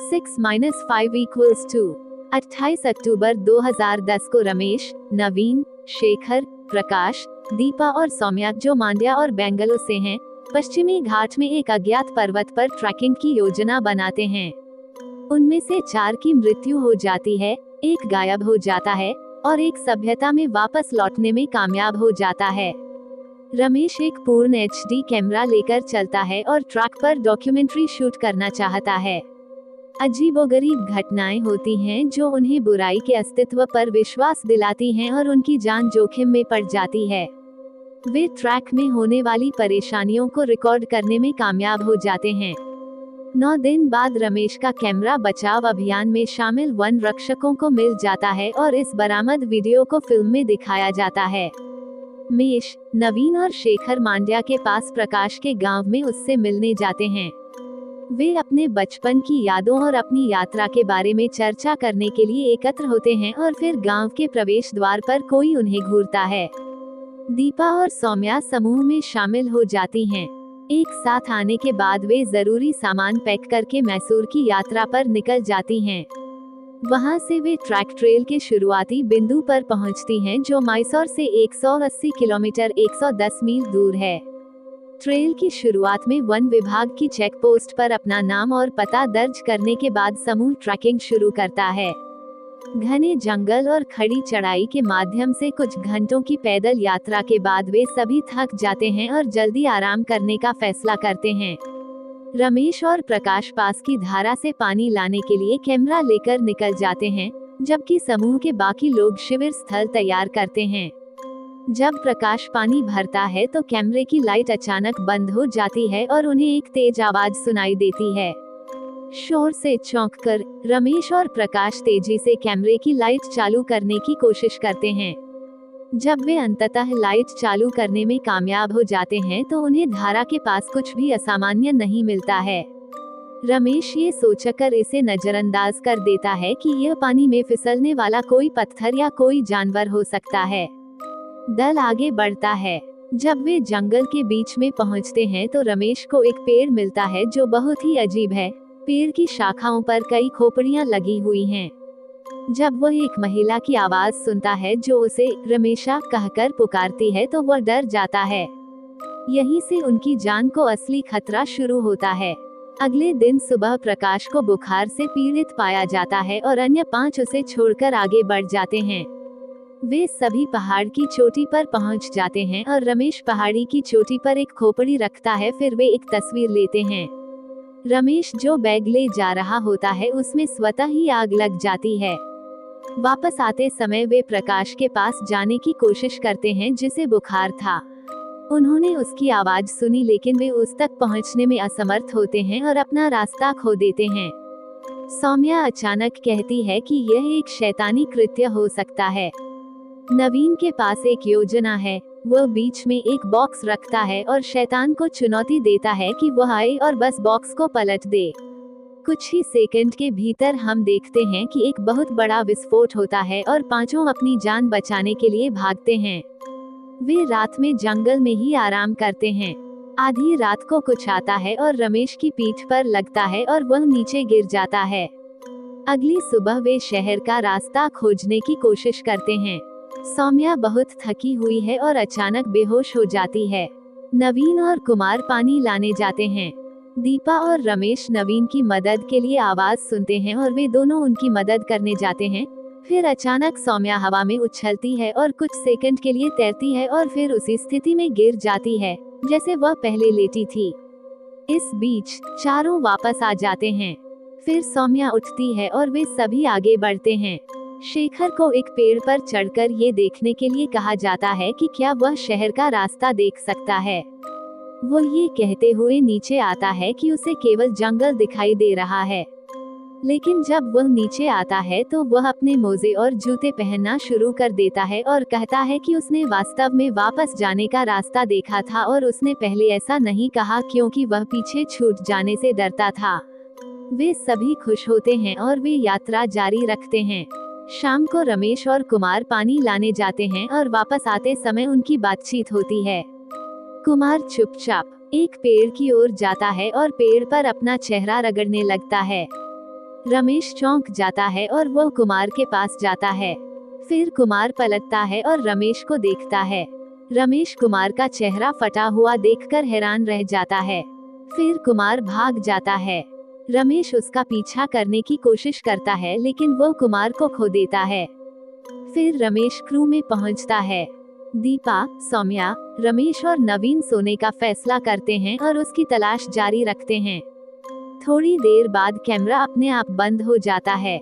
6 - 5 = 2। 28 अक्टूबर 2010 को रमेश, नवीन, शेखर, प्रकाश, दीपा और सौम्या, जो मांड्या और बेंगलुरु से हैं, पश्चिमी घाट में एक अज्ञात पर्वत पर ट्रैकिंग की योजना बनाते हैं। उनमें से 4 की मृत्यु हो जाती है, एक गायब हो जाता है और एक सभ्यता में वापस लौटने में कामयाब हो जाता है। रमेश एक पूर्ण HD कैमरा लेकर चलता है और ट्रैक पर डॉक्यूमेंट्री शूट करना चाहता है। अजीबोगरीब घटनाएं होती हैं जो उन्हें बुराई के अस्तित्व पर विश्वास दिलाती हैं और उनकी जान जोखिम में पड़ जाती है। वे ट्रैक में होने वाली परेशानियों को रिकॉर्ड करने में कामयाब हो जाते हैं। 9 दिन बाद रमेश का कैमरा बचाव अभियान में शामिल वन रक्षकों को मिल जाता है और इस बरामद वीडियो को फिल्म में दिखाया जाता है। मेश, नवीन और शेखर मांड्या के पास प्रकाश के गांव में उससे मिलने जाते हैं। वे अपने बचपन की यादों और अपनी यात्रा के बारे में चर्चा करने के लिए एकत्र होते हैं और फिर गांव के प्रवेश द्वार पर कोई उन्हें घूरता है। दीपा और सौम्या समूह में शामिल हो जाती हैं। एक साथ आने के बाद वे जरूरी सामान पैक करके मैसूर की यात्रा पर निकल जाती हैं। वहां से वे ट्रैक ट्रेल के शुरुआती बिंदु पर पहुंचती हैं, जो मैसूर से 180 किलोमीटर 110 मील दूर है। ट्रेल की शुरुआत में वन विभाग की चेक पोस्ट पर अपना नाम और पता दर्ज करने के बाद समूह ट्रैकिंग शुरू करता है। घने जंगल और खड़ी चढ़ाई के माध्यम से कुछ घंटों की पैदल यात्रा के बाद वे सभी थक जाते हैं और जल्दी आराम करने का फैसला करते हैं। रमेश और प्रकाश पास की धारा से पानी लाने के लिए कैमरा लेकर निकल जाते हैं, जबकि समूह के बाकी लोग शिविर स्थल तैयार करते हैं। जब प्रकाश पानी भरता है तो कैमरे की लाइट अचानक बंद हो जाती है और उन्हें एक तेज आवाज सुनाई देती है। शोर से चौंककर रमेश और प्रकाश तेजी से कैमरे की लाइट चालू करने की कोशिश करते हैं। जब वे अंततः लाइट चालू करने में कामयाब हो जाते हैं तो उन्हें धारा के पास कुछ भी असामान्य नहीं मिलता है। रमेश ये सोचकर इसे नजरअंदाज कर देता है कि यह पानी में फिसलने वाला कोई पत्थर या कोई जानवर हो सकता है। दल आगे बढ़ता है। जब वे जंगल के बीच में पहुंचते हैं तो रमेश को एक पेड़ मिलता है जो बहुत ही अजीब है। पेड़ की शाखाओं पर कई खोपड़ियां लगी हुई हैं। जब वह एक महिला की आवाज सुनता है जो उसे रमेशा कहकर पुकारती है तो वह डर जाता है। यहीं से उनकी जान को असली खतरा शुरू होता है। अगले दिन सुबह प्रकाश को बुखार से पीड़ित पाया जाता है और अन्य 5 उसे छोड़कर आगे बढ़ जाते हैं। वे सभी पहाड़ की चोटी पर पहुंच जाते हैं और रमेश पहाड़ी की चोटी पर एक खोपड़ी रखता है। फिर वे एक तस्वीर लेते हैं। रमेश जो बैग ले जा रहा होता है उसमें स्वतः ही आग लग जाती है। वापस आते समय वे प्रकाश के पास जाने की कोशिश करते हैं जिसे बुखार था। उन्होंने उसकी आवाज सुनी लेकिन वे उस तक पहुंचने में असमर्थ होते हैं और अपना रास्ता खो देते हैं। सौम्या अचानक कहती है कि यह एक शैतानी कृत्य हो सकता है। नवीन के पास एक योजना है। वह बीच में एक बॉक्स रखता है और शैतान को चुनौती देता है कि वह आए और बस बॉक्स को पलट दे। कुछ ही सेकंड के भीतर हम देखते हैं कि एक बहुत बड़ा विस्फोट होता है और पांचों अपनी जान बचाने के लिए भागते हैं। वे रात में जंगल में ही आराम करते हैं। आधी रात को कुछ आता है और रमेश की पीठ पर लगता है और वह नीचे गिर जाता है। अगली सुबह वे शहर का रास्ता खोजने की कोशिश करते हैं। सौम्या बहुत थकी हुई है और अचानक बेहोश हो जाती है। नवीन और कुमार पानी लाने जाते हैं। दीपा और रमेश नवीन की मदद के लिए आवाज सुनते हैं और वे दोनों उनकी मदद करने जाते हैं। फिर अचानक सौम्या हवा में उछलती है और कुछ सेकंड के लिए तैरती है और फिर उसी स्थिति में गिर जाती है जैसे वह पहले लेटी थी। इस बीच चारों वापस आ जाते हैं। फिर सौम्या उठती है और वे सभी आगे बढ़ते हैं। शेखर को एक पेड़ पर चढ़कर ये देखने के लिए कहा जाता है कि क्या वह शहर का रास्ता देख सकता है। वो ये कहते हुए नीचे आता है कि उसे केवल जंगल दिखाई दे रहा है। लेकिन जब वह नीचे आता है तो वह अपने मोजे और जूते पहनना शुरू कर देता है और कहता है कि उसने वास्तव में वापस जाने का रास्ता देखा था और उसने पहले ऐसा नहीं कहा क्योंकि वह पीछे छूट जाने से डरता था। वे सभी खुश होते हैं और वे यात्रा जारी रखते हैं। शाम को रमेश और कुमार पानी लाने जाते हैं और वापस आते समय उनकी बातचीत होती है। कुमार चुपचाप एक पेड़ की ओर जाता है और पेड़ पर अपना चेहरा रगड़ने लगता है। रमेश चौंक जाता है और वो कुमार के पास जाता है। फिर कुमार पलटता है और रमेश को देखता है। रमेश कुमार का चेहरा फटा हुआ देखकर हैरान रह जाता है। फिर कुमार भाग जाता है। रमेश उसका पीछा करने की कोशिश करता है लेकिन वो कुमार को खो देता है। फिर रमेश क्रू में पहुंचता है। दीपा, सौम्या, रमेश और नवीन सोने का फैसला करते हैं और उसकी तलाश जारी रखते हैं। थोड़ी देर बाद कैमरा अपने आप बंद हो जाता है।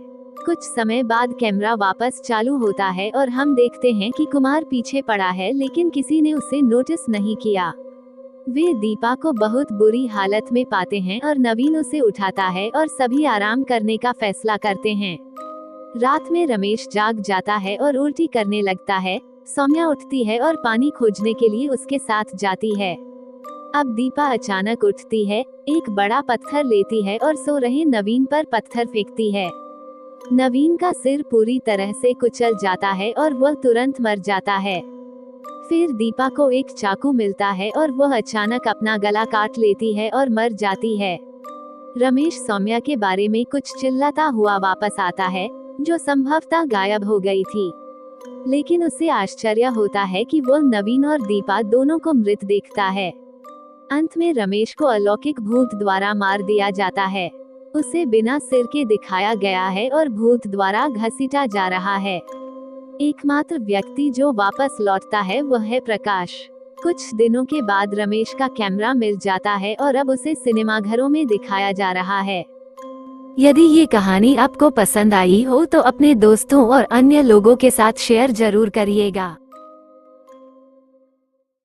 कुछ समय बाद कैमरा वापस चालू होता है और हम देखते हैं कि कुमार पीछे पड़ा है लेकिन किसी ने उसे नोटिस नहीं किया। वे दीपा को बहुत बुरी हालत में पाते हैं और नवीन उसे उठाता है और सभी आराम करने का फैसला करते हैं। रात में रमेश जाग जाता है और उल्टी करने लगता है। सौम्या उठती है और पानी खोजने के लिए उसके साथ जाती है। अब दीपा अचानक उठती है, एक बड़ा पत्थर लेती है और सो रहे नवीन पर पत्थर फेंकती है। नवीन का सिर पूरी तरह से कुचल जाता है और वह तुरंत मर जाता है। फिर दीपा को एक चाकू मिलता है और वह अचानक अपना गला काट लेती है और मर जाती है। रमेश सौम्या के बारे में कुछ चिल्लाता हुआ वापस आता है, जो संभवतः गायब हो गई थी। लेकिन उसे आश्चर्य होता है कि वह नवीन और दीपा दोनों को मृत देखता है। अंत में रमेश को अलौकिक भूत द्वारा मार दिया जाता है। उसे बिना सिर के दिखाया गया है और भूत द्वारा घसीटा जा रहा है। एकमात्र व्यक्ति जो वापस लौटता है वह है प्रकाश। कुछ दिनों के बाद रमेश का कैमरा मिल जाता है और अब उसे सिनेमाघरों में दिखाया जा रहा है। यदि ये कहानी आपको पसंद आई हो तो अपने दोस्तों और अन्य लोगों के साथ शेयर जरूर करिएगा।